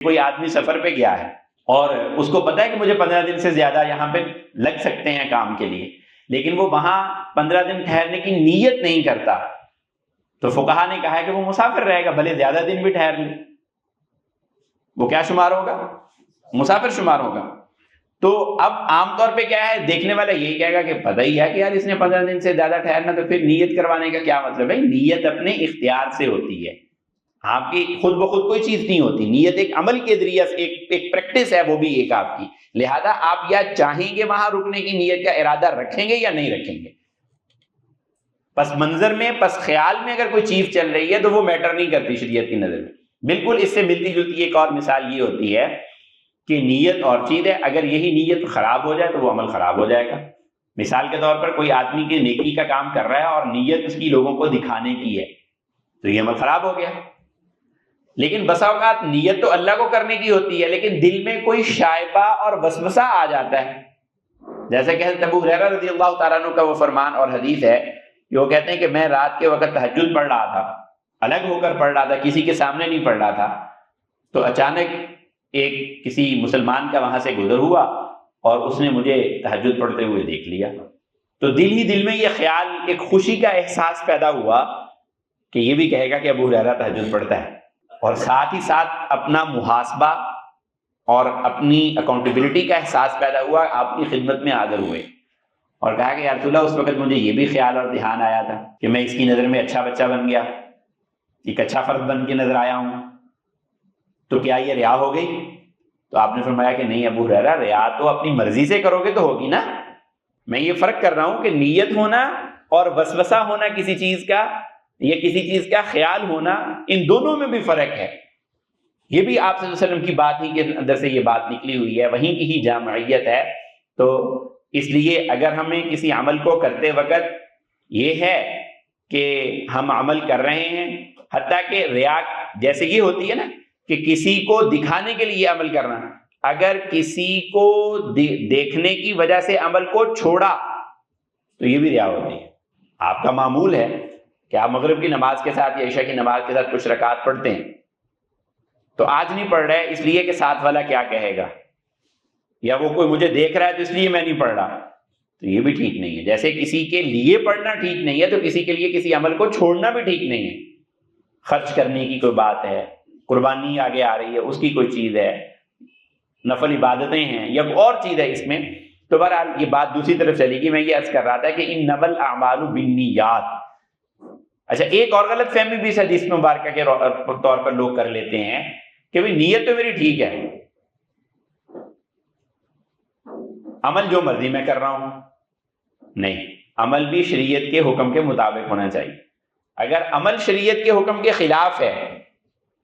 کوئی آدمی سفر پہ گیا ہے اور اس کو پتا ہے کہ مجھے 15 دن سے زیادہ یہاں پہ لگ سکتے ہیں کام کے لیے، لیکن وہ وہاں 15 دن ٹھہرنے کی نیت نہیں کرتا، تو فقہا نے کہا ہے کہ وہ مسافر رہے گا، بھلے زیادہ دن بھی ٹھہر لے، وہ کیا شمار ہوگا؟ مسافر شمار ہوگا۔ تو اب عام طور پہ کیا ہے، دیکھنے والا یہی کہے گا کہ پتہ ہی ہے کہ یار اس نے 15 دن سے زیادہ ٹھہرنا، تو پھر نیت کروانے کا کیا مطلب ہے؟ نیت اپنے اختیار سے ہوتی ہے، آپ کی خود بخود کوئی چیز نہیں ہوتی، نیت ایک عمل کے ذریعے ایک پریکٹس ہے، وہ بھی ایک آپ کی، لہذا آپ یا چاہیں گے وہاں رکنے کی نیت کا ارادہ رکھیں گے یا نہیں رکھیں گے۔ پس منظر میں، پس خیال میں اگر کوئی چیز چل رہی ہے تو وہ میٹر نہیں کرتی شریعت کی نظر میں۔ بالکل اس سے ملتی جلتی ایک اور مثال یہ ہوتی ہے کہ نیت اور چیز ہے، اگر یہی نیت خراب ہو جائے تو وہ عمل خراب ہو جائے گا۔ مثال کے طور پر کوئی آدمی کی نیکی کا کام کر رہا ہے اور نیت اس کی لوگوں کو دکھانے کی ہے، تو یہ عمل خراب ہو گیا۔ لیکن بسا اوقات نیت تو اللہ کو کرنے کی ہوتی ہے، لیکن دل میں کوئی شائبہ اور وسوسہ آ جاتا ہے، جیسے کہ حضرت ابو ہریرہ رضی اللہ تعالیٰ عنہ کا وہ فرمان اور حدیث ہے کہ وہ کہتے ہیں کہ میں رات کے وقت تہجد پڑھ رہا تھا، الگ ہو کر پڑھ رہا تھا، کسی کے سامنے نہیں پڑھ رہا تھا، تو اچانک ایک کسی مسلمان کا وہاں سے گزر ہوا اور اس نے مجھے تہجد پڑھتے ہوئے دیکھ لیا، تو دل ہی دل میں یہ خیال، ایک خوشی کا احساس پیدا ہوا کہ یہ بھی کہے گا کہ ابو ہریرہ تہجد پڑھتا ہے، اور ساتھ ہی ساتھ اپنا محاسبہ اور اپنی اکاؤنٹیبلٹی کا احساس پیدا ہوا، آپ کی خدمت میں حاضر ہوئے اور کہا کہ یا رسول اللہ اس وقت مجھے یہ بھی خیال اور دھیان آیا تھا کہ میں اس کی نظر میں اچھا بچہ بن گیا، ایک اچھا فرد بن کے نظر آیا ہوں، تو کیا یہ ریا ہو گئی؟ تو آپ نے فرمایا کہ نہیں ابو ہریرہ، ریا تو اپنی مرضی سے کرو گے تو ہوگی نا، میں یہ فرق کر رہا ہوں کہ نیت ہونا اور وسوسہ ہونا کسی چیز کا یا کسی چیز کا خیال ہونا، ان دونوں میں بھی فرق ہے۔ یہ بھی آپ صلی اللہ علیہ وسلم کی بات ہی کے اندر سے یہ بات نکلی ہوئی ہے، وہیں کی ہی جامعیت ہے۔ تو اس لیے اگر ہمیں کسی عمل کو کرتے وقت یہ ہے کہ ہم عمل کر رہے ہیں، حتیٰ کہ ریا جیسے یہ ہوتی ہے نا کہ کسی کو دکھانے کے لیے عمل کرنا، اگر کسی کو دیکھنے کی وجہ سے عمل کو چھوڑا تو یہ بھی ریا ہوتی ہے۔ آپ کا معمول ہے کہ آپ مغرب کی نماز کے ساتھ یا عشاء کی نماز کے ساتھ کچھ رکعات پڑھتے ہیں، تو آج نہیں پڑھ رہے اس لیے کہ ساتھ والا کیا کہے گا، یا وہ کوئی مجھے دیکھ رہا ہے تو اس لیے میں نہیں پڑھ رہا، تو یہ بھی ٹھیک نہیں ہے۔ جیسے کسی کے لیے پڑھنا ٹھیک نہیں ہے تو کسی کے لیے کسی عمل کو چھوڑنا بھی ٹھیک نہیں ہے۔ خرچ کرنے کی کوئی بات ہے، قربانی آگے آ رہی ہے، اس کی کوئی چیز ہے، نفل عبادتیں ہیں یا اور چیز ہے اس میں، تو بہرحال یہ بات دوسری طرف چلے گی۔ میں یہ عرض کر رہا تھا کہ انما الاعمال بالنیات۔ اچھا، ایک اور غلط فہمی بھی اس حدیث مبارکہ کے طور پر لوگ کر لیتے ہیں کہ بھئی نیت تو میری ٹھیک ہے، عمل جو مرضی میں کر رہا ہوں۔ نہیں، عمل بھی شریعت کے حکم کے مطابق ہونا چاہیے۔ اگر عمل شریعت کے حکم کے خلاف ہے،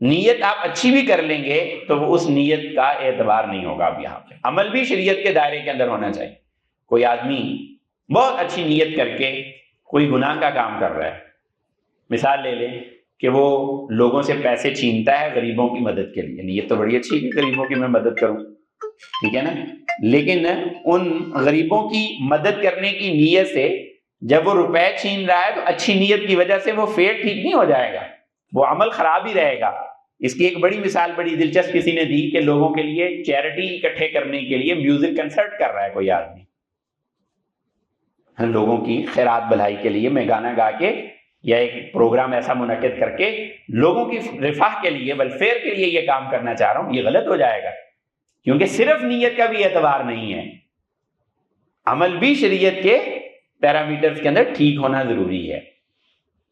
نیت آپ اچھی بھی کر لیں گے تو وہ اس نیت کا اعتبار نہیں ہوگا۔ اب یہاں پہ عمل بھی شریعت کے دائرے کے اندر ہونا چاہیے۔ کوئی آدمی بہت اچھی نیت کر کے کوئی گناہ کا کام کر رہا ہے، مثال لے لیں کہ وہ لوگوں سے پیسے چھینتا ہے غریبوں کی مدد کے لیے، نیت تو بڑی اچھی ہے کہ غریبوں کی میں مدد کروں، ٹھیک ہے نا، لیکن ان غریبوں کی مدد کرنے کی نیت سے جب وہ روپے چھین رہا ہے تو اچھی نیت کی وجہ سے وہ فیل ٹھیک نہیں ہو جائے گا، وہ عمل خراب ہی رہے گا۔ اس کی ایک بڑی مثال بڑی دلچسپ کسی نے دی کہ لوگوں کے لیے چیریٹی اکٹھے کرنے کے لیے میوزک کنسرٹ کر رہا ہے کوئی آدمی، لوگوں کی خیرات بھلائی کے لیے میں گانا گا کے یا ایک پروگرام ایسا منعقد کر کے لوگوں کی رفاہ کے لیے، ویلفیئر کے لیے یہ کام کرنا چاہ رہا ہوں، یہ غلط ہو جائے گا، کیونکہ صرف نیت کا بھی اعتبار نہیں ہے، عمل بھی شریعت کے پیرامیٹرز کے اندر ٹھیک ہونا ضروری ہے۔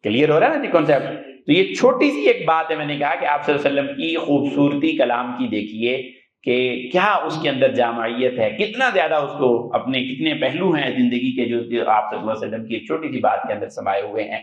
کلیئر ہو رہا ہے نا جی کانسیپٹ؟ تو یہ چھوٹی سی ایک بات ہے، میں نے کہا کہ آپ صلی اللہ علیہ وسلم کی خوبصورتی کلام کی دیکھیے کہ کیا اس کے اندر جامعیت ہے، کتنا زیادہ اس کو اپنے کتنے پہلو ہیں زندگی کے جو آپ صلی اللہ علیہ وسلم کی ایک چھوٹی سی بات کے اندر سمائے ہوئے ہیں۔